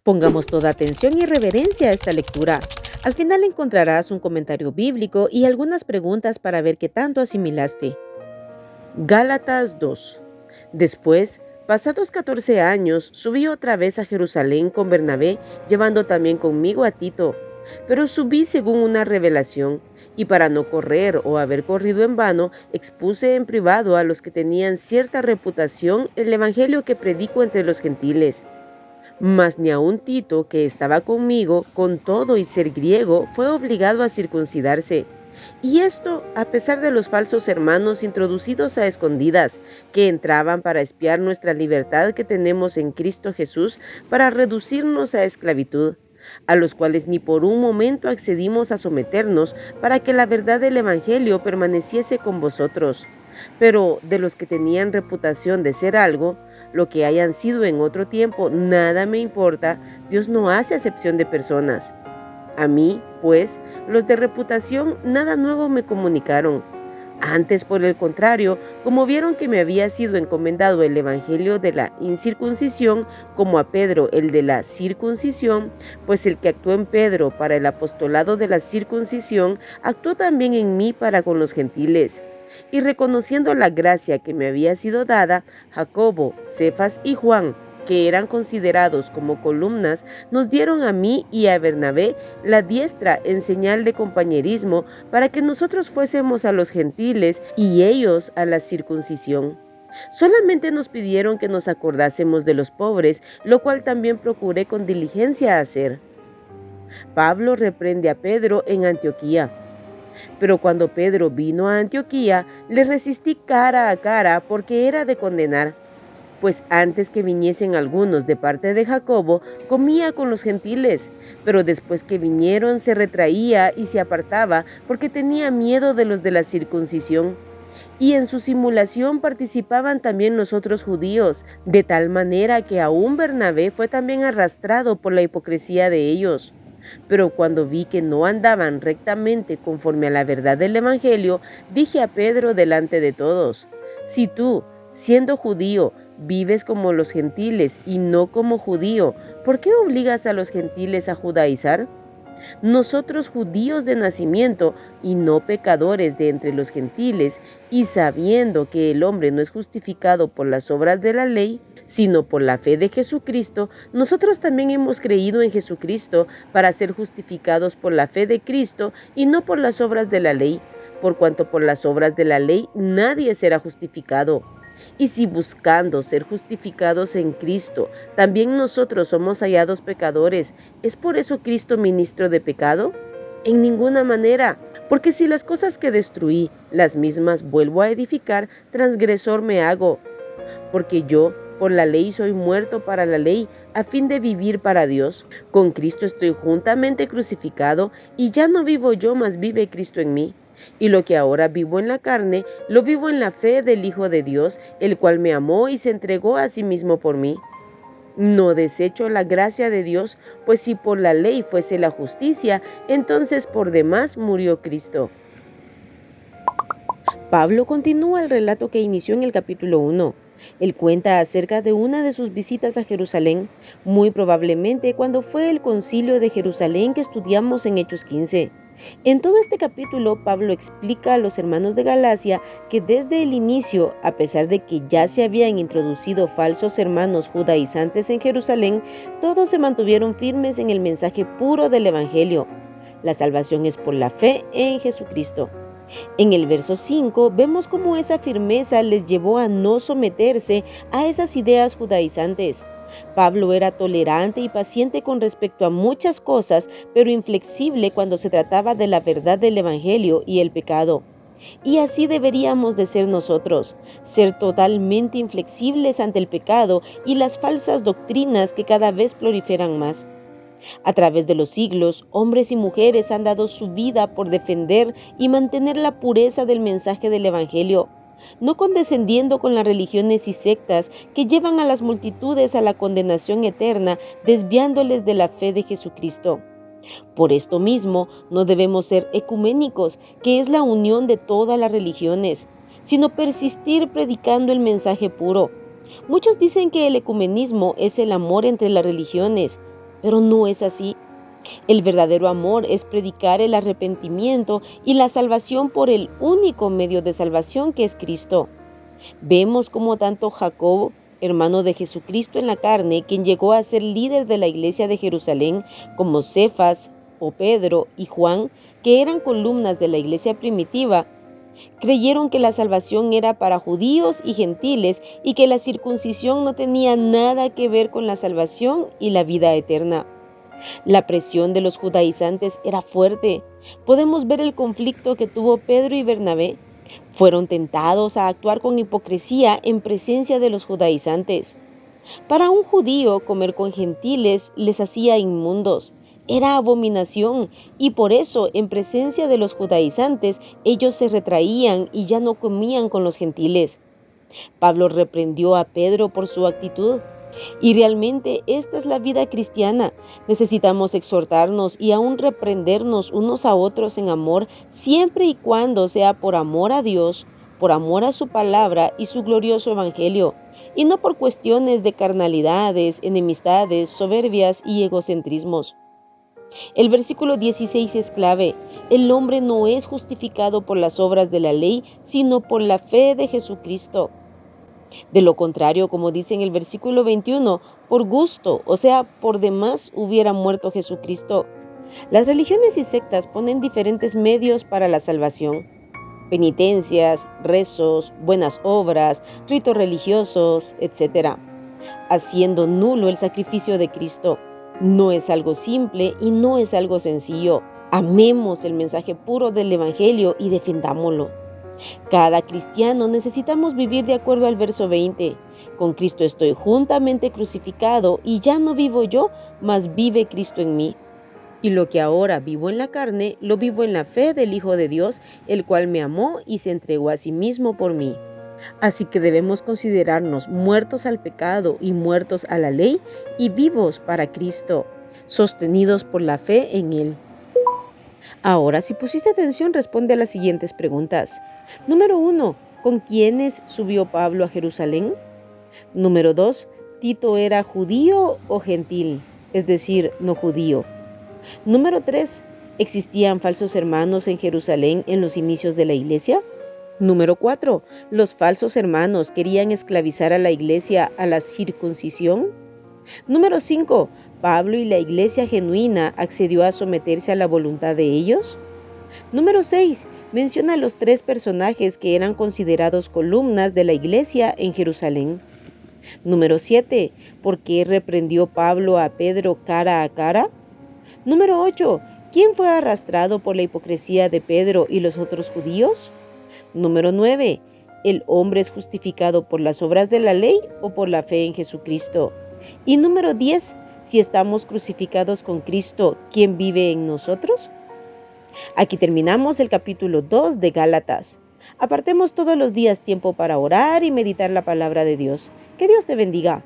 Pongamos toda atención y reverencia a esta lectura. Al final encontrarás un comentario bíblico y algunas preguntas para ver qué tanto asimilaste. Gálatas 2. Después, pasados 14 años, subí otra vez a Jerusalén con Bernabé, llevando también conmigo a Tito. Pero subí según una revelación, y para no correr o haber corrido en vano, expuse en privado a los que tenían cierta reputación el evangelio que predico entre los gentiles. Mas ni aun Tito, que estaba conmigo, con todo y ser griego, fue obligado a circuncidarse. Y esto a pesar de los falsos hermanos introducidos a escondidas, que entraban para espiar nuestra libertad que tenemos en Cristo Jesús para reducirnos a esclavitud, a los cuales ni por un momento accedimos a someternos para que la verdad del Evangelio permaneciese con vosotros. Pero de los que tenían reputación de ser algo, lo que hayan sido en otro tiempo, nada me importa, Dios no hace acepción de personas. A mí, pues, los de reputación nada nuevo me comunicaron. Antes, por el contrario, como vieron que me había sido encomendado el evangelio de la incircuncisión, como a Pedro el de la circuncisión, pues el que actuó en Pedro para el apostolado de la circuncisión, actuó también en mí para con los gentiles. Y reconociendo la gracia que me había sido dada, Jacobo, Cefas y Juan, que eran considerados como columnas, nos dieron a mí y a Bernabé la diestra en señal de compañerismo para que nosotros fuésemos a los gentiles y ellos a la circuncisión. Solamente nos pidieron que nos acordásemos de los pobres, lo cual también procuré con diligencia hacer. Pablo reprende a Pedro en Antioquía. Pero cuando Pedro vino a Antioquía, le resistí cara a cara porque era de condenar. Pues antes que viniesen algunos de parte de Jacobo, comía con los gentiles, pero después que vinieron se retraía y se apartaba porque tenía miedo de los de la circuncisión. Y en su simulación participaban también los otros judíos, de tal manera que aún Bernabé fue también arrastrado por la hipocresía de ellos. Pero cuando vi que no andaban rectamente conforme a la verdad del Evangelio, dije a Pedro delante de todos: si tú, siendo judío, vives como los gentiles y no como judío, ¿por qué obligas a los gentiles a judaizar? Nosotros judíos de nacimiento y no pecadores de entre los gentiles, y sabiendo que el hombre no es justificado por las obras de la ley, sino por la fe de Jesucristo, nosotros también hemos creído en Jesucristo para ser justificados por la fe de Cristo y no por las obras de la ley, por cuanto por las obras de la ley nadie será justificado. Y si buscando ser justificados en Cristo, también nosotros somos hallados pecadores, ¿es por eso Cristo ministro de pecado? En ninguna manera, porque si las cosas que destruí, las mismas vuelvo a edificar, transgresor me hago. Porque yo, por la ley soy muerto para la ley, a fin de vivir para Dios. Con Cristo estoy juntamente crucificado, y ya no vivo yo, mas vive Cristo en mí. Y lo que ahora vivo en la carne, lo vivo en la fe del Hijo de Dios, el cual me amó y se entregó a sí mismo por mí. No desecho la gracia de Dios, pues si por la ley fuese la justicia, entonces por demás murió Cristo. Pablo continúa el relato que inició en el capítulo 1. Él cuenta acerca de una de sus visitas a Jerusalén, muy probablemente cuando fue el concilio de Jerusalén que estudiamos en Hechos 15. En todo este capítulo, Pablo explica a los hermanos de Galacia que desde el inicio, a pesar de que ya se habían introducido falsos hermanos judaizantes en Jerusalén, todos se mantuvieron firmes en el mensaje puro del Evangelio. La salvación es por la fe en Jesucristo. En el verso 5 vemos cómo esa firmeza les llevó a no someterse a esas ideas judaizantes. Pablo era tolerante y paciente con respecto a muchas cosas, pero inflexible cuando se trataba de la verdad del Evangelio y el pecado. Y así deberíamos de ser nosotros, ser totalmente inflexibles ante el pecado y las falsas doctrinas que cada vez proliferan más. A través de los siglos, hombres y mujeres han dado su vida por defender y mantener la pureza del mensaje del Evangelio, no condescendiendo con las religiones y sectas que llevan a las multitudes a la condenación eterna, desviándoles de la fe de Jesucristo. Por esto mismo, no debemos ser ecuménicos, que es la unión de todas las religiones, sino persistir predicando el mensaje puro. Muchos dicen que el ecumenismo es el amor entre las religiones, pero no es así. El verdadero amor es predicar el arrepentimiento y la salvación por el único medio de salvación que es Cristo. Vemos como tanto Jacob, hermano de Jesucristo en la carne, quien llegó a ser líder de la iglesia de Jerusalén, como Cefas o Pedro y Juan, que eran columnas de la iglesia primitiva, creyeron que la salvación era para judíos y gentiles y que la circuncisión no tenía nada que ver con la salvación y la vida eterna. La presión de los judaizantes era fuerte. Podemos ver el conflicto que tuvo Pedro y Bernabé. Fueron tentados a actuar con hipocresía en presencia de los judaizantes. Para un judío, comer con gentiles les hacía inmundos. Era abominación, y por eso, en presencia de los judaizantes, ellos se retraían y ya no comían con los gentiles. Pablo reprendió a Pedro por su actitud. Y realmente esta es la vida cristiana. Necesitamos exhortarnos y aún reprendernos unos a otros en amor, siempre y cuando sea por amor a Dios, por amor a su palabra y su glorioso evangelio, y no por cuestiones de carnalidades, enemistades, soberbias y egocentrismos. El versículo 16 es clave. El hombre no es justificado por las obras de la ley, sino por la fe de Jesucristo. De lo contrario, como dice en el versículo 21, por gusto, o sea, por demás hubiera muerto Jesucristo. Las religiones y sectas ponen diferentes medios para la salvación: penitencias, rezos, buenas obras, ritos religiosos, etc., haciendo nulo el sacrificio de Cristo. No es algo simple y no es algo sencillo. Amemos el mensaje puro del Evangelio y defendámoslo. Cada cristiano necesitamos vivir de acuerdo al verso 20. Con Cristo estoy juntamente crucificado y ya no vivo yo, mas vive Cristo en mí. Y lo que ahora vivo en la carne, lo vivo en la fe del Hijo de Dios, el cual me amó y se entregó a sí mismo por mí. Así que debemos considerarnos muertos al pecado y muertos a la ley y vivos para Cristo, sostenidos por la fe en Él. Ahora, si pusiste atención, responde a las siguientes preguntas. Número 1. ¿Con quiénes subió Pablo a Jerusalén? Número 2. ¿Tito era judío o gentil? Es decir, no judío. Número 3. ¿Existían falsos hermanos en Jerusalén en los inicios de la iglesia? Número 4. ¿Los falsos hermanos querían esclavizar a la iglesia a la circuncisión? Número 5. ¿Pablo y la iglesia genuina accedió a someterse a la voluntad de ellos? Número 6. Menciona a los 3 personajes que eran considerados columnas de la iglesia en Jerusalén. Número 7. ¿Por qué reprendió Pablo a Pedro cara a cara? Número 8. ¿Quién fue arrastrado por la hipocresía de Pedro y los otros judíos? Número 9. ¿El hombre es justificado por las obras de la ley o por la fe en Jesucristo? Y número 10. Si estamos crucificados con Cristo, ¿quién vive en nosotros? Aquí terminamos el capítulo 2 de Gálatas. Apartemos todos los días tiempo para orar y meditar la palabra de Dios. Que Dios te bendiga.